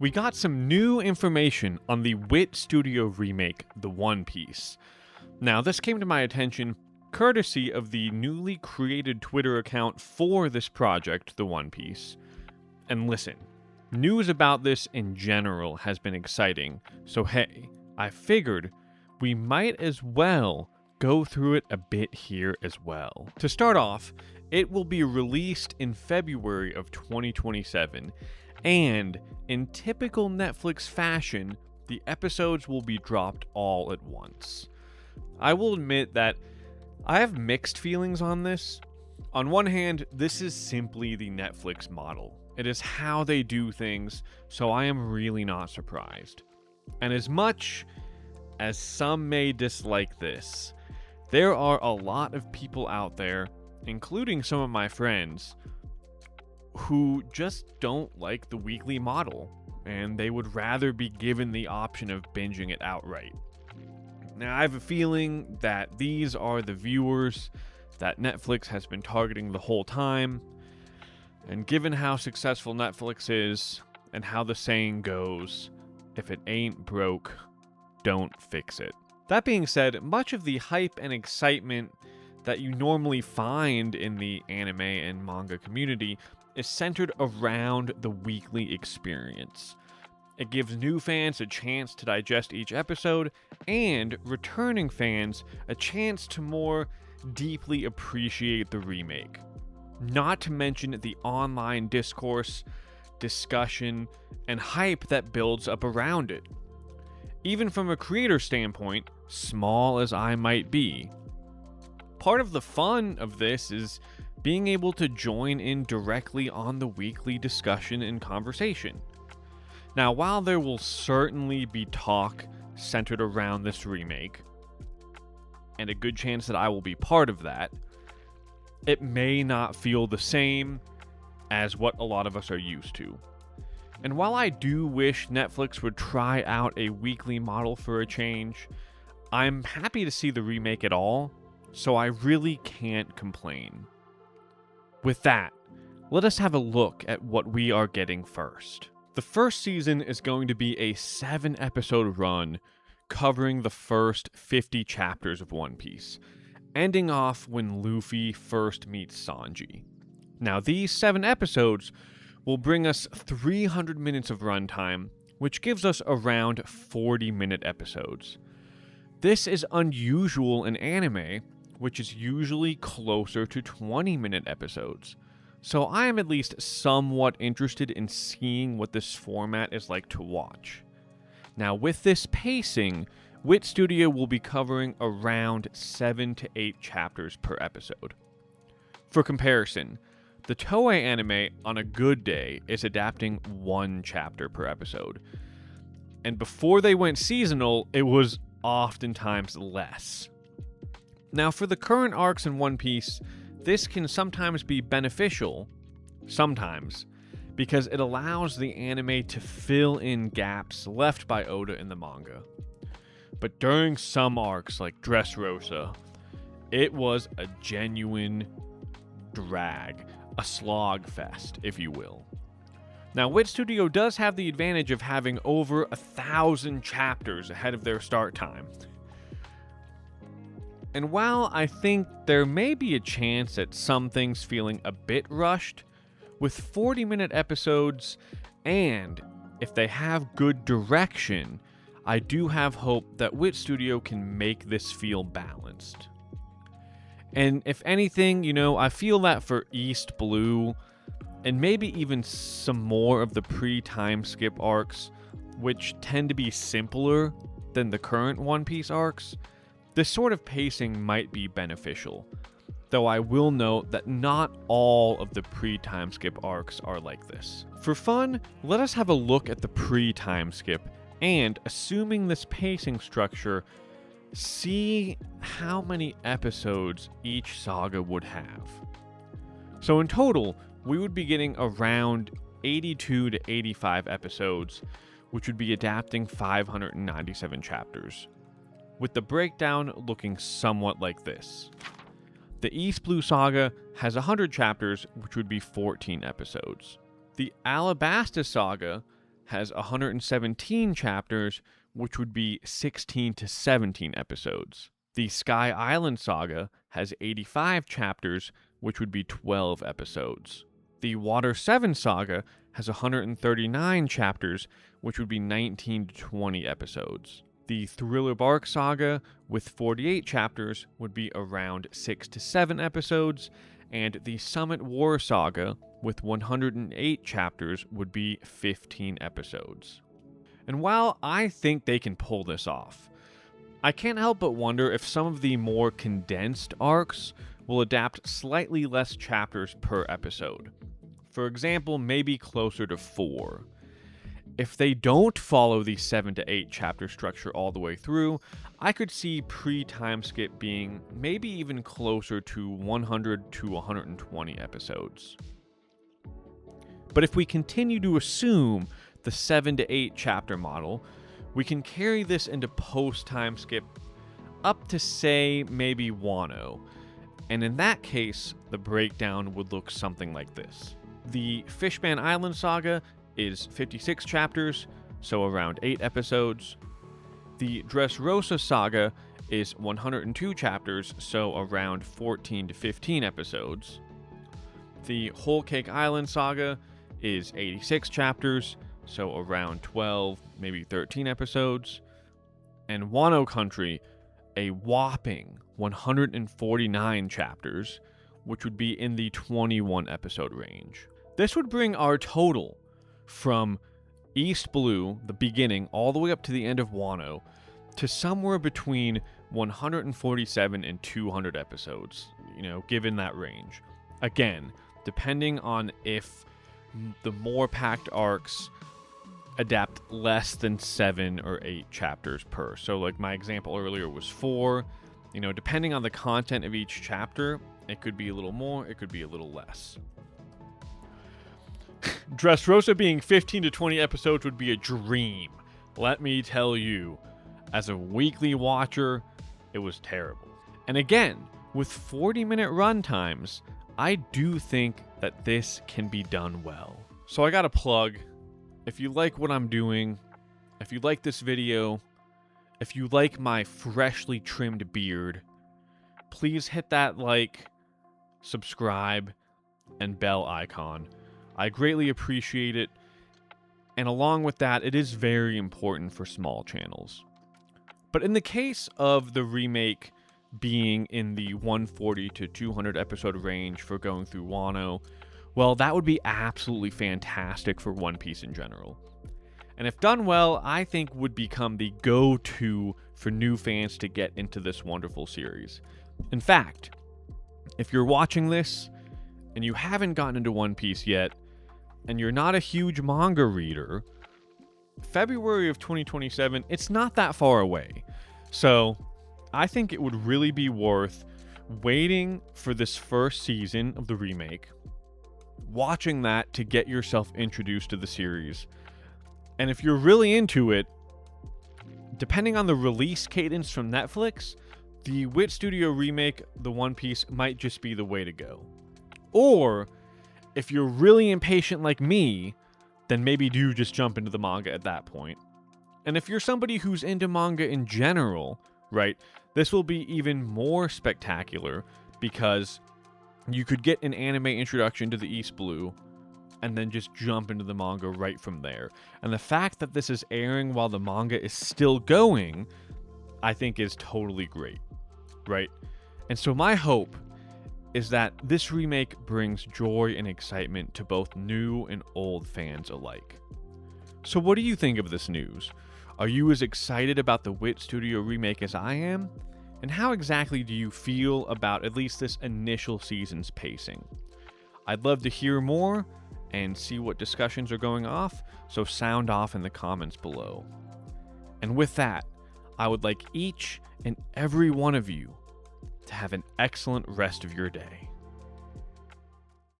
We got some new information on the Wit Studio remake, The One Piece. Now, this came to my attention courtesy of the newly created Twitter account for this project, The One Piece. And listen, news about this in general has been exciting, so hey, I figured we might as well go through it a bit here as well. To start off, it will be released in February of 2027, and in typical Netflix fashion, the episodes will be dropped all at once. I will admit that I have mixed feelings on this. On one hand, this is simply the Netflix model. It is how they do things, so I am really not surprised. And as much as some may dislike this, there are a lot of people out there, including some of my friends, who just don't like the weekly model, and they would rather be given the option of binging it outright. Now, I have a feeling that these are the viewers that Netflix has been targeting the whole time, and given how successful Netflix is, and how the saying goes, if it ain't broke, don't fix it. That being said, much of the hype and excitement that you normally find in the anime and manga community is centered around the weekly experience. It gives new fans a chance to digest each episode, and returning fans a chance to more deeply appreciate the remake. Not to mention the online discourse, discussion, and hype that builds up around it. Even from a creator standpoint, small as I might be, part of the fun of this is being able to join in directly on the weekly discussion and conversation. Now, while there will certainly be talk centered around this remake, and a good chance that I will be part of that, it may not feel the same as what a lot of us are used to. And while I do wish Netflix would try out a weekly model for a change, I'm happy to see the remake at all, so I really can't complain. With that, let us have a look at what we are getting first. The first season is going to be a 7-episode run covering the first 50 chapters of One Piece, ending off when Luffy first meets Sanji. Now, these 7 episodes will bring us 300 minutes of runtime, which gives us around 40-minute episodes. This is unusual in anime, which is usually closer to 20-minute episodes. So I am at least somewhat interested in seeing what this format is like to watch. Now, with this pacing, Wit Studio will be covering around 7 to 8 chapters per episode. For comparison, the Toei anime on a good day is adapting 1 chapter per episode. And before they went seasonal, it was oftentimes less. Now, for the current arcs in One Piece, this can sometimes be beneficial, because it allows the anime to fill in gaps left by Oda in the manga. But during some arcs like Dressrosa, it was a genuine drag, a slog fest, if you will. Now, Wit Studio does have the advantage of having over 1,000 chapters ahead of their start time. And while I think there may be a chance at some things feeling a bit rushed, with 40-minute episodes, and if they have good direction, I do have hope that Wit Studio can make this feel balanced. And if anything, I feel that for East Blue, and maybe even some more of the pre-time skip arcs, which tend to be simpler than the current One Piece arcs, this sort of pacing might be beneficial, though I will note that not all of the pre-time skip arcs are like this. For fun, let us have a look at the pre-time skip, and assuming this pacing structure, see how many episodes each saga would have. So in total, we would be getting around 82 to 85 episodes, which would be adapting 597 chapters, with the breakdown looking somewhat like this. The East Blue Saga has 100 chapters, which would be 14 episodes. The Alabasta Saga has 117 chapters, which would be 16 to 17 episodes. The Sky Island Saga has 85 chapters, which would be 12 episodes. The Water 7 Saga has 139 chapters, which would be 19 to 20 episodes. The Thriller Bark Saga, with 48 chapters, would be around 6 to 7 episodes, and the Summit War Saga, with 108 chapters, would be 15 episodes. And while I think they can pull this off, I can't help but wonder if some of the more condensed arcs will adapt slightly less chapters per episode. For example, maybe closer to 4. If they don't follow the 7 to 8 chapter structure all the way through, I could see pre-time skip being maybe even closer to 100 to 120 episodes. But if we continue to assume the 7 to 8 chapter model, we can carry this into post-time skip up to, say, maybe Wano. And in that case, the breakdown would look something like this. The Fishman Island Saga is 56 chapters, so around 8 episodes. The Dressrosa Saga is 102 chapters, so around 14 to 15 episodes. The Whole Cake Island Saga is 86 chapters, so around 12, maybe 13 episodes. And Wano Country, a whopping 149 chapters, which would be in the 21 episode range. This would bring our total from East Blue, the beginning, all the way up to the end of Wano, to somewhere between 147 and 200 episodes, given that range. Again, depending on if the more packed arcs adapt less than 7 or 8 chapters per. So like my example earlier was 4. Depending on the content of each chapter, it could be a little more, it could be a little less. Dressrosa being 15 to 20 episodes would be a dream. Let me tell you, as a weekly watcher, it was terrible. And again, with 40-minute run times, I do think that this can be done well. So I got a plug. If you like what I'm doing, if you like this video, if you like my freshly trimmed beard, please hit that like, subscribe, and bell icon. I greatly appreciate it. And along with that, it is very important for small channels. But in the case of the remake being in the 140 to 200 episode range for going through Wano, well, that would be absolutely fantastic for One Piece in general. And if done well, I think would become the go-to for new fans to get into this wonderful series. In fact, if you're watching this and you haven't gotten into One Piece yet, and you're not a huge manga reader, February of 2027, it's not that far away. So I think it would really be worth waiting for this first season of the remake, watching that to get yourself introduced to the series. And if you're really into it, depending on the release cadence from Netflix, the Wit Studio remake, The One Piece, might just be the way to go. Or if you're really impatient like me, then maybe do just jump into the manga at that point. And if you're somebody who's into manga in general, right, this will be even more spectacular because you could get an anime introduction to the East Blue and then just jump into the manga right from there. And the fact that this is airing while the manga is still going, I think is totally great, right? And so my hope is that this remake brings joy and excitement to both new and old fans alike. So what do you think of this news? Are you as excited about the Wit Studio remake as I am? And how exactly do you feel about at least this initial season's pacing? I'd love to hear more and see what discussions are going off, so sound off in the comments below. And with that, I would like each and every one of you to have an excellent rest of your day.